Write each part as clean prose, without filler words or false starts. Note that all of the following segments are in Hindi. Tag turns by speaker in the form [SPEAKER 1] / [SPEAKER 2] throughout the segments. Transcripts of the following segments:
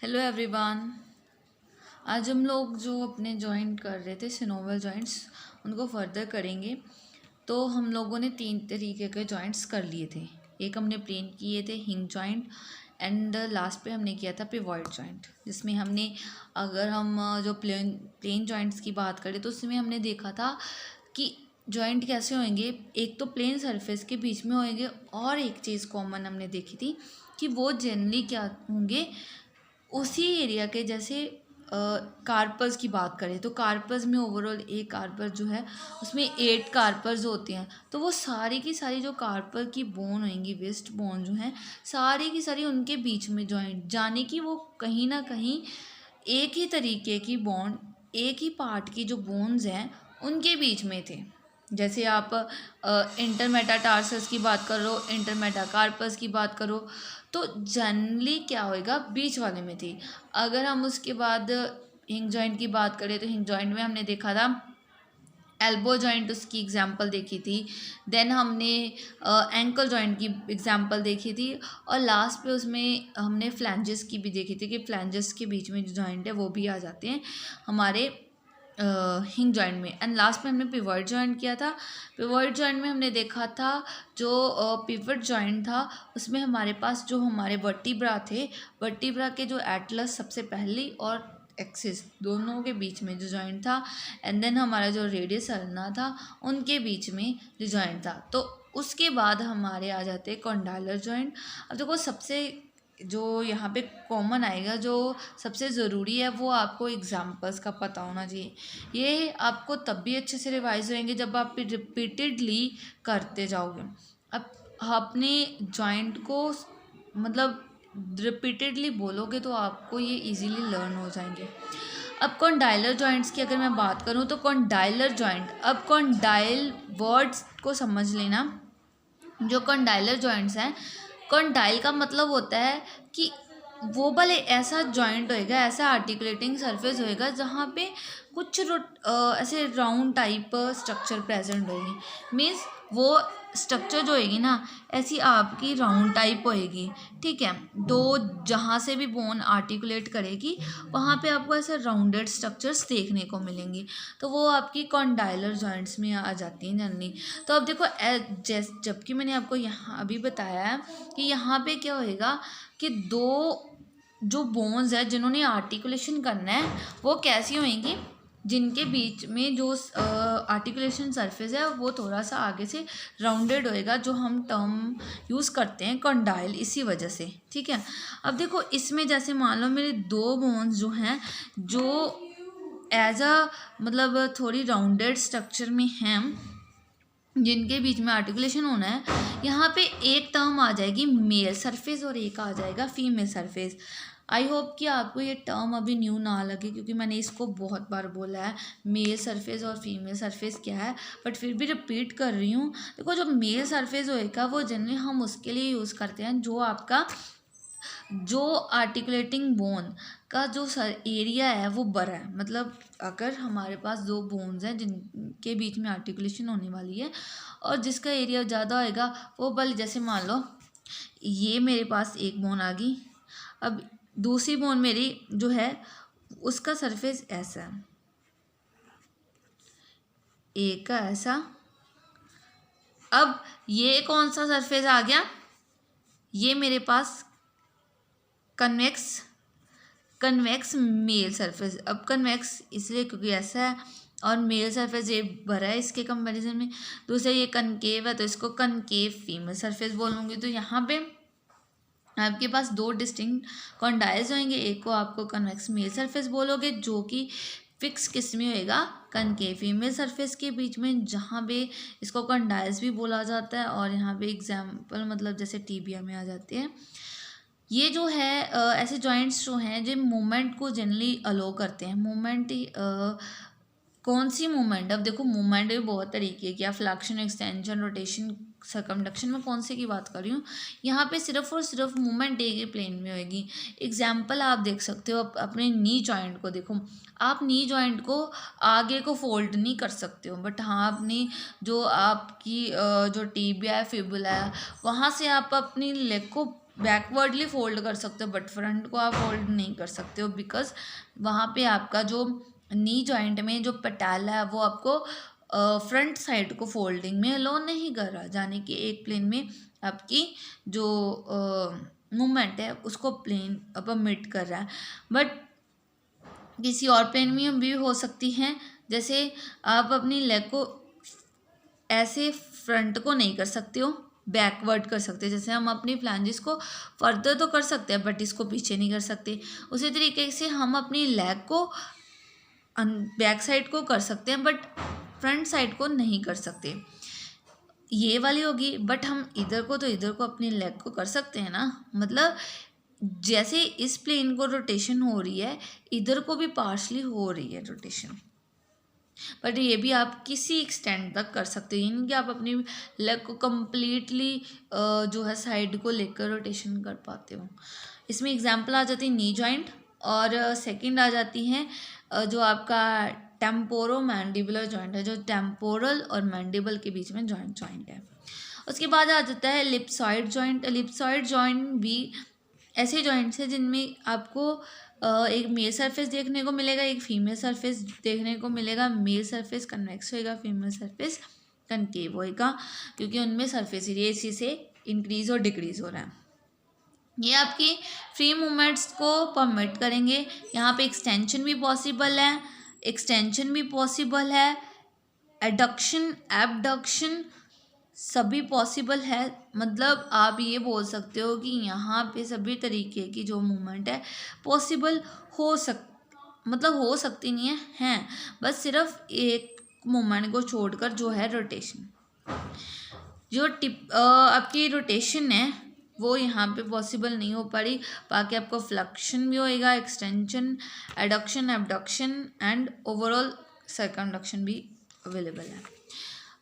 [SPEAKER 1] Hello everyone. आज हम लोग जो अपने जॉइंट कर रहे थे सिनोवियल जॉइंट्स उनको फर्दर करेंगे। तो हम लोगों ने 3 तरीके के जॉइंट्स कर लिए थे। एक हमने प्लेन किए थे हिंज जॉइंट एंड लास्ट पे हमने किया था पिवॉइड जॉइंट, जिसमें हमने अगर हम जो प्लेन जॉइंट्स की बात करें तो उसमें हमने देखा था कि जॉइंट कैसे होंगे। एक तो प्लेन सरफेस के बीच में होंगे और एक चीज़ कॉमन हमने देखी थी कि वो जनरली क्या होंगे, उसी एरिया के जैसे कार्पस की बात करें तो कार्पस में ओवरऑल एक कार्पस जो है उसमें 8 कार्पस होते हैं। तो वो सारी की सारी जो कार्पस की बोन होंगी, वेस्ट बोन जो है सारी की सारी उनके बीच में जॉइंट, जाने कि वो कहीं ना कहीं एक ही तरीके की बॉन्ड, एक ही पार्ट की जो बोन्स हैं उनके बीच में थे। जैसे आप इंटरमेटाटार्सस की बात करो, इंटरमेटाकार्पस की बात करो, तो जनरली क्या होएगा बीच वाले में थी। अगर हम उसके बाद हिंग जॉइंट की बात करें तो हिंग जॉइंट में हमने देखा था एल्बो जॉइंट, उसकी एग्जांपल देखी थी। देन हमने एंकल जॉइंट की एग्जांपल देखी थी और लास्ट पे उसमें हमने फ्लैंजेस की भी देखी थी कि फ्लैंजेस के बीच में जो जॉइंट है वो भी आ जाते हैं हमारे हिंग जॉइंट में। एंड लास्ट में हमने पिवट जॉइंट किया था। पिवट जॉइंट में हमने देखा था जो पिवट जॉइंट था उसमें हमारे पास जो हमारे वर्टिब्रा थे, वर्टिब्रा के जो एटलस सबसे पहली और एक्सिस दोनों के बीच में जो जॉइंट था, एंड देन हमारा जो रेडियस अल्ना था उनके बीच में जो जॉइंट था। तो उसके बाद हमारे आ जाते हैं कॉन्डाइलर जॉइंट। अब देखो सबसे जो यहाँ पे कॉमन आएगा, जो सबसे ज़रूरी है वो आपको एग्जांपल्स का पता होना चाहिए। ये आपको तब भी अच्छे से रिवाइज होंगे जब आप रिपीटेडली करते जाओगे। अब अपने जॉइंट को मतलब रिपीटेडली बोलोगे तो आपको ये इजीली लर्न हो जाएंगे। अब कॉन्डाइलर जॉइंट्स की अगर मैं बात करूँ तो कॉन्डाइलर जॉइंट, अब कॉन्डाइल वर्ड्स को समझ लेना। जो कॉन्डाइलर जॉइंट्स हैं, कॉन्डाइल का मतलब होता है कि वो भले ऐसा जॉइंट होएगा, ऐसा आर्टिकुलेटिंग सरफेस होएगा जहाँ पे कुछ ऐसे राउंड टाइप स्ट्रक्चर प्रेजेंट होगी। मीन्स वो स्ट्रक्चर जो होएगी ना ऐसी आपकी राउंड टाइप होएगी, ठीक है। तो जहाँ से भी बोन आर्टिकुलेट करेगी वहाँ पे आपको ऐसे राउंडेड स्ट्रक्चर्स देखने को मिलेंगी। तो वो आपकी कॉन्डाइलर जॉइंट्स में आ जाती हैं जनरली। तो अब देखो जबकि मैंने आपको यहाँ अभी बताया है कि यहाँ पे क्या होएगा कि दो जो बोन्स है जिन्होंने आर्टिकुलेशन करना है वो कैसी होएंगी, जिनके बीच में जो आर्टिकुलेशन सरफेस है वो थोड़ा सा आगे से राउंडेड होएगा, जो हम टर्म यूज़ करते हैं कॉन्डाइल इसी वजह से, ठीक है। अब देखो इसमें जैसे मान लो मेरे 2 बोन्स जो हैं जो एज अ मतलब थोड़ी राउंडेड स्ट्रक्चर में हैं, जिनके बीच में आर्टिकुलेशन होना है, यहाँ पे एक टर्म आ जाएगी मेल सरफेस और एक आ जाएगा फीमेल सरफेस। आई होप कि आपको ये टर्म अभी न्यू ना लगे क्योंकि मैंने इसको बहुत बार बोला है मेल सरफेस और फीमेल सरफेस क्या है, बट फिर भी रिपीट कर रही हूँ। देखो जो मेल सरफेस होएगा वो जनरली हम उसके लिए यूज़ करते हैं जो आपका जो आर्टिकुलेटिंग बोन का जो एरिया है वो बड़ा है। मतलब अगर हमारे पास 2 बोन्स हैं जिनके बीच में आर्टिकुलेशन होने वाली है और जिसका एरिया ज़्यादा होएगा वो बल, जैसे मान लो ये मेरे पास एक बोन आ गई, अब दूसरी बोन मेरी जो है उसका सरफेस ऐसा है, एक का ऐसा। अब ये कौन सा सरफेस आ गया, ये मेरे पास कन्वेक्स मेल सरफेस। अब कन्वेक्स इसलिए क्योंकि ऐसा है और मेल सरफेस ये भरा है इसके कंपैरिजन में। दूसरा ये कनकेव है तो इसको कनकेव फीमेल सरफेस बोलूँगी। तो यहाँ पे आपके पास 2 डिस्टिंक्ट कॉन्डाइल्स होंगे, एक को आपको कन्वेक्स मेल सरफेस बोलोगे जो कि फिक्स किस में होएगा, कनकेव फीमेल सरफेस के बीच में, जहाँ पे इसको कॉन्डाइल्स भी बोला जाता है। और यहाँ पे एग्जाम्पल मतलब जैसे टीबिया में आ जाते हैं। ये जो है ऐसे जॉइंट्स जो हैं जो मूवमेंट को जनरली अलो करते हैं। मूवमेंट कौन सी मूवमेंट, अब देखो मूवमेंट भी बहुत तरीके की है, फ्लैक्शन, एक्सटेंशन, रोटेशन, सर्कमडक्शन में कौन से की बात कर रही हूँ। यहाँ पे सिर्फ और सिर्फ मूवमेंट एक ही प्लेन में होगी। एग्जाम्पल आप देख सकते हो अपने नी जॉइंट को देखो, आप नी जॉइंट को आगे को फोल्ड नहीं कर सकते हो, बट हाँ अपनी जो आपकी जो टिबिया है, फिबुला है, वहाँ से आप अपनी लेग को बैकवर्डली फोल्ड कर सकते हो, बट फ्रंट को आप फोल्ड नहीं कर सकते हो, बिकॉज वहाँ पे आपका जो नी जॉइंट में जो पटाला है वो आपको फ्रंट साइड को फोल्डिंग में अलो नहीं कर रहा, यानी कि एक प्लेन में आपकी जो मूवमेंट है उसको प्लेन परमिट कर रहा है। बट किसी और प्लेन में भी हो सकती हैं, जैसे आप अपनी लेग को ऐसे फ्रंट को नहीं कर सकते हो, बैकवर्ड कर सकते हैं। जैसे हम अपनी फ्लैंजेस को फर्दर तो कर सकते हैं बट इसको पीछे नहीं कर सकते। उसी तरीके से हम अपनी लेग को बैक साइड को कर सकते हैं बट फ्रंट साइड को नहीं कर सकते। ये वाली होगी, बट हम इधर को तो इधर को अपनी लेग को कर सकते हैं ना, मतलब जैसे इस प्लेन को रोटेशन हो रही है इधर को भी पार्शली हो रही है रोटेशन, बट ये भी आप किसी एक्सटेंड तक कर सकते हो, यानी कि आप अपनी लेग को कम्प्लीटली जो है साइड को लेकर रोटेशन कर पाते हो। इसमें एग्जांपल आ जाती है नी जॉइंट, और सेकंड आ जाती है जो आपका टेम्पोरो मैंडिबुलर जॉइंट है, जो टेम्पोरल और मैंडिबल के बीच में जॉइंट है। उसके बाद आ जाता है एलिप्सॉइड जॉइंट। एलिप्सॉइड जॉइंट भी ऐसे जॉइंट्स हैं जिनमें आपको एक मेल सरफेस देखने को मिलेगा, एक फीमेल सरफेस देखने को मिलेगा। मेल सरफेस कन्वेक्स होएगा, फीमेल सरफेस कनकेव होएगा, क्योंकि उनमें सरफेस एरिया इसी से इंक्रीज और डिक्रीज हो रहा है। ये आपकी फ्री मूवमेंट्स को परमिट करेंगे। यहाँ पे एक्सटेंशन भी पॉसिबल है, एडक्शन एबडक्शन सभी पॉसिबल है। मतलब आप ये बोल सकते हो कि यहाँ पे सभी तरीके की जो मूवमेंट है पॉसिबल हो सकती नहीं है, बस सिर्फ एक मूवमेंट को छोड़कर जो है रोटेशन, जो आपकी रोटेशन है वो यहाँ पे पॉसिबल नहीं हो पा रही। बाकी आपको फ्लक्शन भी होएगा, extension, adduction, abduction and overall circumduction भी अवेलेबल है।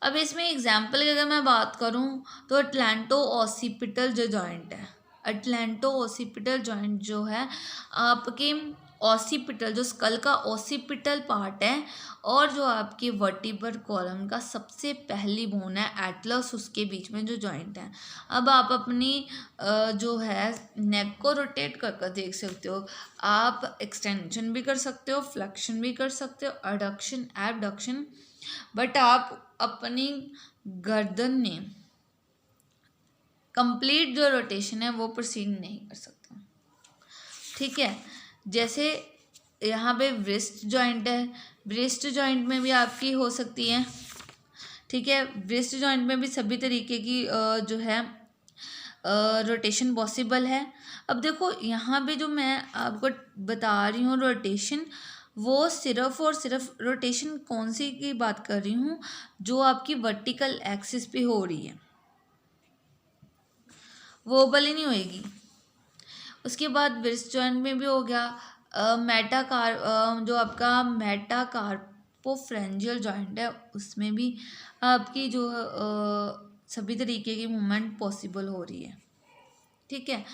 [SPEAKER 1] अब इसमें एग्जाम्पल की अगर मैं बात करूँ तो अटलांटो ऑसिपिटल जो जॉइंट है, अटलांटो ऑसिपिटल जॉइंट जो है आपके ऑसिपिटल, जो स्कल का ऑसिपिटल पार्ट है और जो आपकी वर्टिब्रल कॉलम का सबसे पहली बोन है एटलस, उसके बीच में जो जॉइंट है। अब आप अपनी जो है नेक को रोटेट कर कर देख सकते हो, आप एक्सटेंशन भी कर सकते हो, फ्लेक्शन भी कर सकते हो, एडक्शन एबडक्शन, बट आप अपनी गर्दन में कंप्लीट जो रोटेशन है वो प्रोसीड नहीं कर सकते। ठीक है, जैसे यहाँ पे ब्रेस्ट जॉइंट है, ब्रेस्ट जॉइंट में भी आपकी हो सकती है। ठीक है, ब्रेस्ट जॉइंट में भी सभी तरीके की जो है रोटेशन पॉसिबल है। अब देखो यहाँ पे जो मैं आपको बता रही हूँ रोटेशन, वो सिर्फ और सिर्फ रोटेशन कौन सी की बात कर रही हूँ, जो आपकी वर्टिकल एक्सिस पे हो रही है, वो बली नहीं होएगी। उसके बाद ब्रेस्ट जॉइंट में भी हो गया जो आपका मेटाकार्पोफ्रेंजियल जॉइंट है, उसमें भी आपकी जो सभी तरीके की मूवमेंट पॉसिबल हो रही है। ठीक है,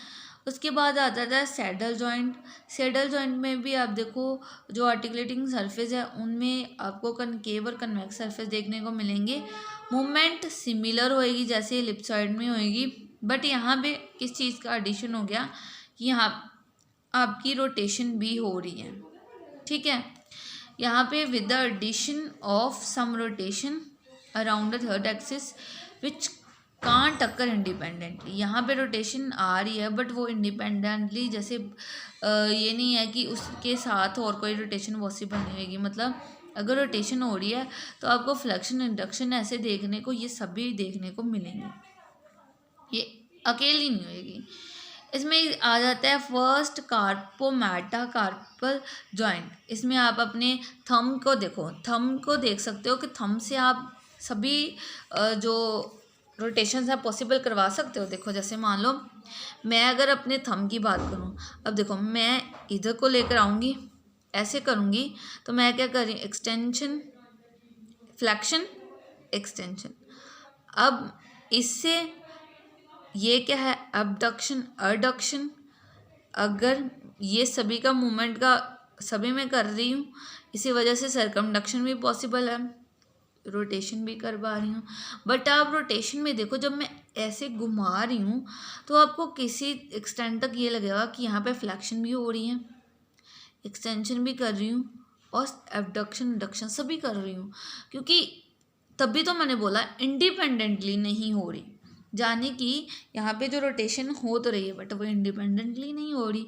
[SPEAKER 1] उसके बाद आता था सैडल जॉइंट। सैडल जॉइंट में भी आप देखो जो आर्टिकुलेटिंग सरफेस है उनमें आपको कनकेव और कन्वेक्स सरफेस देखने को मिलेंगे। मूवमेंट सिमिलर होएगी जैसे एलिप्सॉइड में होएगी, बट यहाँ पे किस चीज़ का एडिशन हो गया कि यहाँ आपकी रोटेशन भी हो रही है। ठीक है, यहाँ पे with the addition of some rotation around the third axis which can't occur independently. यहाँ पे रोटेशन आ रही है बट वो इंडिपेंडेंटली, जैसे ये नहीं है कि उसके साथ और कोई रोटेशन पॉसिबल नहीं होगी। मतलब अगर रोटेशन हो रही है तो आपको फ्लेक्शन, इंडक्शन ऐसे देखने को, ये सभी देखने को मिलेंगे, ये अकेली नहीं होगी। इसमें आ जाता है फर्स्ट कार्पोमेटाकार्पल जॉइंट। इसमें आप अपने थंब को देख सकते हो कि थंब से आप सभी जो रोटेशन है पॉसिबल करवा सकते हो। देखो जैसे मान लो मैं अगर अपने थंब की बात करूँ, अब देखो मैं इधर को लेकर आऊँगी, ऐसे करूँगी तो मैं क्या कर रही हूँ, एक्सटेंशन, फ्लेक्शन, एक्सटेंशन। अब इससे ये क्या है, अबडक्शन, एडक्शन। अगर ये सभी का मूवमेंट का सभी में कर रही हूँ, इसी वजह से सर्कमडक्शन भी पॉसिबल है, रोटेशन भी कर पा रही हूँ। बट आप रोटेशन में देखो, जब मैं ऐसे घुमा रही हूँ तो आपको किसी एक्सटेंट तक ये लगेगा कि यहाँ पे फ्लैक्शन भी हो रही है, एक्सटेंशन भी कर रही हूँ और एबडक्शन एडक्शन सभी कर रही हूँ, क्योंकि तभी तो मैंने बोला इंडिपेंडेंटली नहीं हो रही, जाने कि यहाँ पे जो रोटेशन हो तो रही है बट वो इंडिपेंडेंटली नहीं हो रही।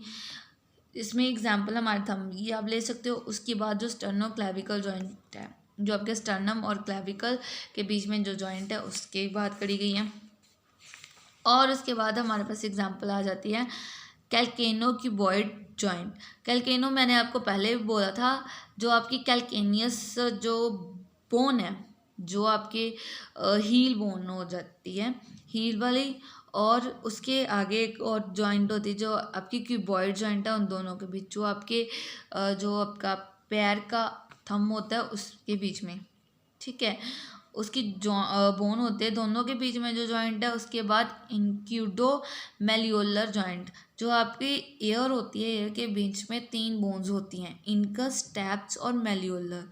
[SPEAKER 1] इसमें एग्जांपल हमारे थंब की आप ले सकते हो। उसके बाद जो स्टर्नो क्लेविकल जॉइंट है, जो आपके स्टर्नम और क्लेविकल के बीच में जो जॉइंट है उसकी बात करी गई है। और उसके बाद हमारे पास एग्जांपल आ जाती है कैल्केनोक्यूबॉइड जॉइंट। कैल्केनो मैंने आपको पहले भी बोला था, जो आपकी कैल्केनियस जो बोन है, जो आपके हील बोन हो जाती है, हील वाली, और उसके आगे एक और जॉइंट होती है जो आपकी क्यूबॉइड जॉइंट है, उन दोनों के बीच जो आपके जो आपका पैर का थंब होता है उसके बीच में, ठीक है, उसकी बोन होते हैं दोनों के बीच में जो जॉइंट है। उसके बाद इंक्यूडो मेलियोलर जॉइंट, जो आपकी एयर होती है, एयर के बीच में 3 बोन्स होती हैं, इनकस, स्टैप्स और मेलियोलर।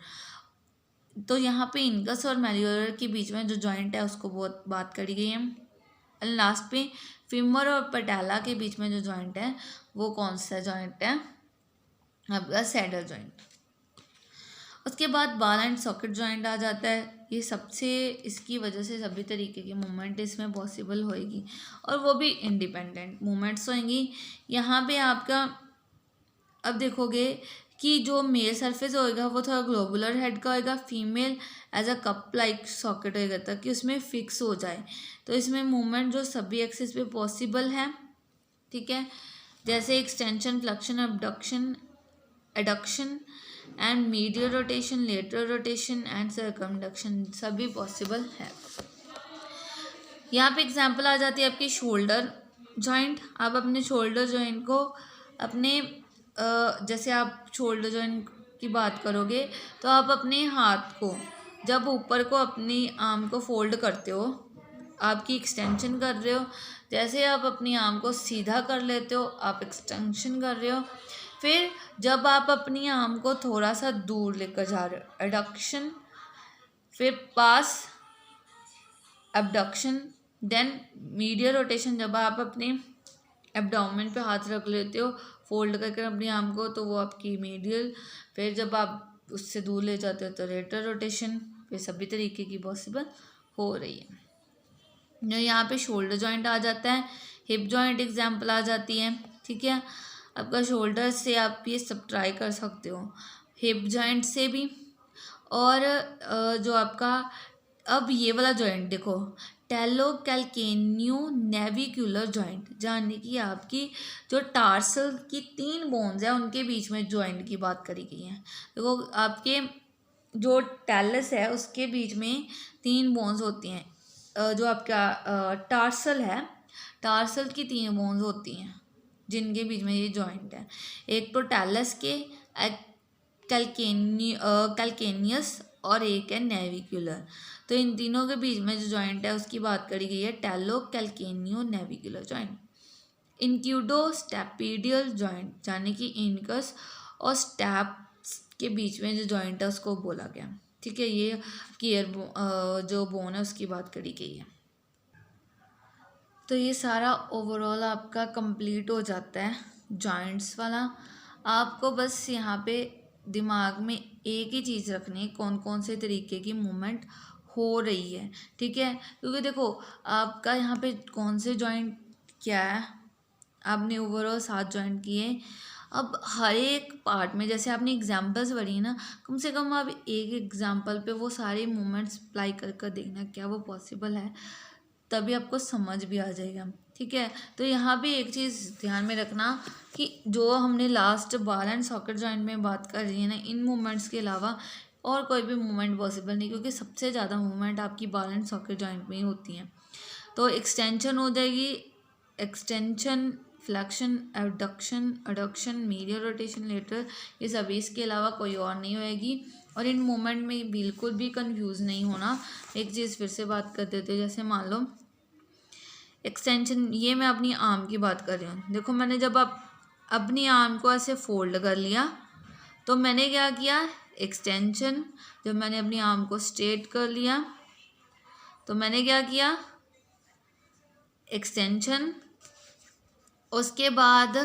[SPEAKER 1] तो यहाँ पे इनकस और मेलियोलर के बीच में जो जॉइंट है उसको बहुत बात करी गई है। लास्ट पे फीमर और पटेला के बीच में जो जॉइंट है वो कौन सा जॉइंट है, आपका सैडल जॉइंट। उसके बाद बाल एंड सॉकेट जॉइंट आ जाता है। ये सबसे, इसकी वजह से सभी तरीके की मूवमेंट इसमें पॉसिबल होएगी और वो भी इंडिपेंडेंट मूवमेंट्स होएंगी। यहाँ पे आपका अब देखोगे कि जो मेल सरफेस होएगा वो थोड़ा ग्लोबुलर हेड का होएगा, female as a cup like socket होएगा ताकि उसमें फिक्स हो जाए। तो इसमें मूवमेंट जो सभी एक्सिस पे पॉसिबल है, ठीक है, जैसे extension, flexion, abduction, adduction and medial rotation, lateral rotation and circumduction सभी पॉसिबल है। यहाँ पे एग्जांपल आ जाती है आपकी शोल्डर जॉइंट। आप अपने शोल्डर जॉइंट को अपने जैसे आप शोल्डर जॉइंट की बात करोगे तो आप अपने हाथ को जब ऊपर को अपनी आर्म को फोल्ड करते हो, आपकी एक्सटेंशन कर रहे हो। जैसे आप अपनी आर्म को सीधा कर लेते हो, आप एक्सटेंशन कर रहे हो। फिर जब आप अपनी आर्म को थोड़ा सा दूर लेकर जा रहे हो, एडक्शन, फिर पास, एबडक्शन, देन मीडियल रोटेशन। जब आप अपने एब्डोमेन पे हाथ रख लेते हो फोल्ड करके अपनी आर्म को, तो वो आपकी मीडियल। फिर जब आप उससे दूर ले जाते हो तो लेटरल रोटेशन। फिर सभी तरीके की पॉसिबल हो रही है। जो यहाँ पे शोल्डर जॉइंट आ जाता है, हिप जॉइंट एग्जांपल आ जाती है, ठीक है। आपका शोल्डर से आप ये सब ट्राई कर सकते हो, हिप जॉइंट से भी। और जो आपका अब ये वाला जॉइंट देखो, टेलो कैल्केनियो नेविकुलर जॉइंट, यानी कि आपकी जो टार्सल की 3 बोन्स है उनके बीच में जॉइंट की बात करी गई है। देखो आपके जो टेलस है उसके बीच में 3 बोन्स होती हैं। जो आपका टार्सल है, टार्सल की 3 बोन्स होती हैं जिनके बीच में ये जॉइंट है। एक तो टेलस के, एक कैल्केनियस और एक है नेविकुलर। तो इन तीनों के बीच में जो जॉइंट है उसकी बात करी गई है टेलो कैल्केनियो नेविकुलर जॉइंट। इंक्यूडो स्टेपिडियल जॉइंट, यानी कि इनकस और स्टेप्स के बीच में जो जॉइंट है उसको बोला गया, ठीक है। ये ईयर जो बोन है उसकी बात करी गई है। तो ये सारा ओवरऑल आपका कंप्लीट हो जाता है जॉइंट्स वाला। आपको बस यहाँ पे दिमाग में एक ही चीज़ रखनी है, कौन कौन से तरीके की मूवमेंट हो रही है, ठीक है। क्योंकि देखो आपका यहाँ पे कौन से जॉइंट क्या है, आपने ओवरऑल 7 जॉइंट किए। अब हर एक पार्ट में जैसे आपने एग्जाम्पल्स पढ़ी ना, कम से कम आप एक एग्जाम्पल पे वो सारे मूवमेंट्स अप्लाई कर कर देखना क्या वो पॉसिबल है, तभी आपको समझ भी आ जाएगा, ठीक है। तो यहाँ भी एक चीज़ ध्यान में रखना कि जो हमने लास्ट बाल एंड सॉकेट जॉइंट में बात कर रही है ना, इन मूवमेंट्स के अलावा और कोई भी मूवमेंट पॉसिबल नहीं, क्योंकि सबसे ज़्यादा मूवमेंट आपकी बाल एंड सॉकेट जॉइंट में ही होती हैं। तो एक्सटेंशन हो जाएगी, extension, flexion, abduction, adduction, medial rotation, lateral, ये सभी, इसके अलावा कोई और नहीं होएगी। और इन मोमेंट में बिल्कुल भी कंफ्यूज नहीं होना। एक चीज़ फिर से बात कर देते हैं, जैसे मान लो एक्सटेंशन, ये मैं अपनी आर्म की बात कर रही हूँ। देखो मैंने जब अपनी आर्म को ऐसे फोल्ड कर लिया तो मैंने क्या किया, एक्सटेंशन। जब मैंने अपनी आर्म को स्ट्रेट कर लिया तो मैंने क्या किया, एक्सटेंशन। उसके बाद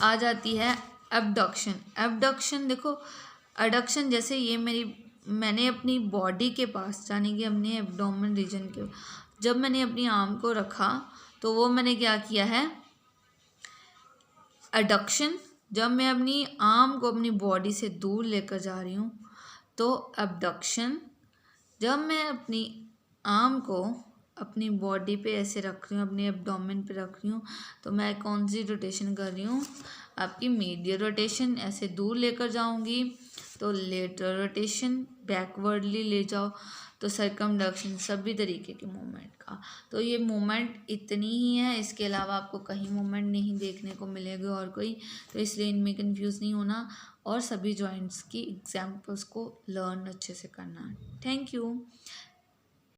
[SPEAKER 1] आ जाती है एबडक्शन। एबडक्शन देखो, एडक्शन जैसे ये मैंने अपनी बॉडी के पास यानी कि अपने एब्डोमेन रीजन के, जब मैंने अपनी आर्म को रखा तो वो मैंने क्या किया है, एडक्शन। जब मैं अपनी आर्म को अपनी बॉडी से दूर लेकर जा रही हूँ तो एबडक्शन। जब मैं अपनी आर्म को अपनी बॉडी पे ऐसे रख रही हूँ, अपने एब्डोमेन पे रख रही हूँ, तो मैं कौन सी रोटेशन कर रही हूँ, आपकी मीडियल रोटेशन। ऐसे दूर लेकर जाऊँगी तो लेटरल रोटेशन, बैकवर्डली ले जाओ तो सर्कमडक्शन, सभी तरीके के मूवमेंट का। तो ये मूवमेंट इतनी ही है, इसके अलावा आपको कहीं मूवमेंट नहीं देखने को मिलेगा और कोई, तो इसलिए इनमें कंफ्यूज नहीं होना और सभी जॉइंट्स की एग्जाम्पल्स को लर्न अच्छे से करना। Thank you.